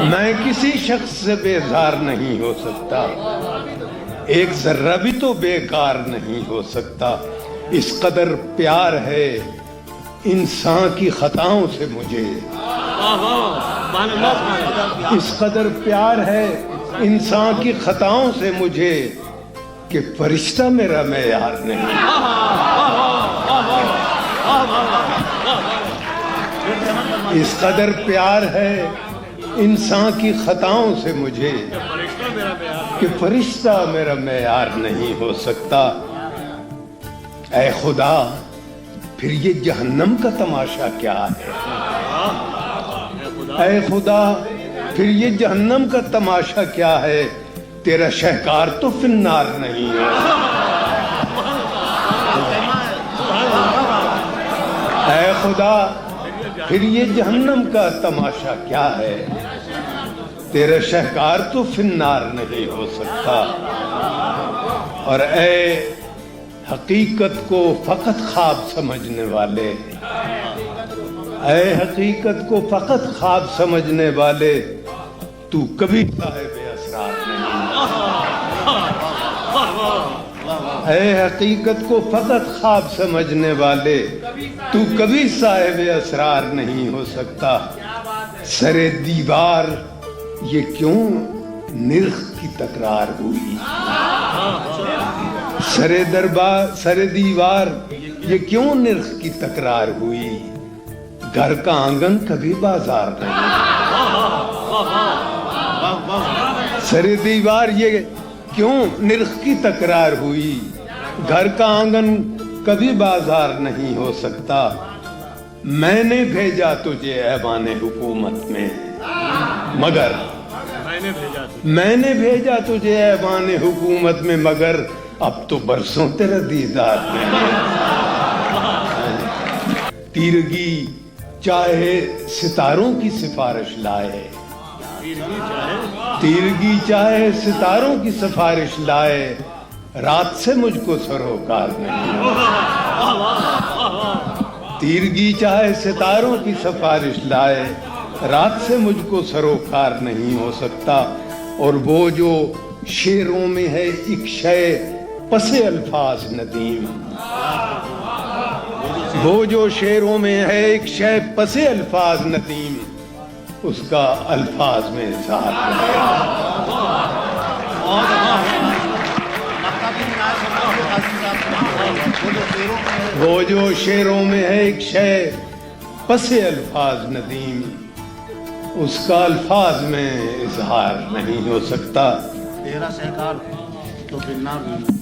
میں کسی شخص سے بیزار نہیں ہو سکتا، ایک ذرہ بھی تو بیکار نہیں ہو سکتا۔ اس قدر پیار ہے انسان کی خطاؤں سے مجھے، اس قدر پیار ہے انسان کی خطاؤں سے مجھے کہ فرشتہ میرا معیار نہیں۔ اس قدر پیار ہے انسان کی خطاؤں سے مجھے کہ فرشتہ میرا معیار نہیں ہو سکتا۔ اے خدا، پھر یہ جہنم کا تماشا کیا ہے؟ اے خدا، پھر یہ جہنم کا تماشا کیا ہے؟ تیرا شہکار تو فی النار نہیں ہے۔ اے خدا، پھر یہ جہنم کا تماشا کیا ہے؟ تیرا شہکار تو فی النار نہیں ہو سکتا۔ اور اے حقیقت کو فقط خواب سمجھنے والے، اے حقیقت کو فقط خواب سمجھنے والے، تو کبھی صاحب اسرار نہیں۔ اے حقیقت کو فقط خواب سمجھنے والے، تو کبھی صاحب اسرار نہیں ہو سکتا۔ سر دیوار یہ کیوں نرخ کی تکرار ہوئی؟ سر دیوار یہ کیوں نرخ کی تکرار ہوئی؟ گھر کا آنگن کبھی بازار نہیں۔ سر دیوار یہ کیوں نرخ کی تکرار ہوئی؟ گھر کا آنگن کبھی بازار نہیں ہو سکتا۔ میں نے بھیجا تجھے ایوان حکومت میں، مگر میں نے بھیجا تجھے ایوان حکومت میں، مگر اب تو برسوں تیرا دیدار نہیں۔ تیرگی چاہے ستاروں کی سفارش لائے، تیرگی چاہے ستاروں کی سفارش لائے، رات سے مجھ کو سروکار نہیں۔ تیرگی چاہے ستاروں کی سفارش لائے، رات سے مجھ کو سروکار نہیں ہو سکتا۔ اور وہ جو شعروں میں ہے ایک شے پس الفاظ ندیم، وہ جو شعروں میں ہے ایک شے پس الفاظ ندیم، اس کا الفاظ میں اظہار ہے۔ وہ جو شعروں میں ہے ایک شے پس الفاظ ندیم، اس کا الفاظ میں اظہار نہیں ہو سکتا۔ تیرا شہکار تو فی النار نہیں۔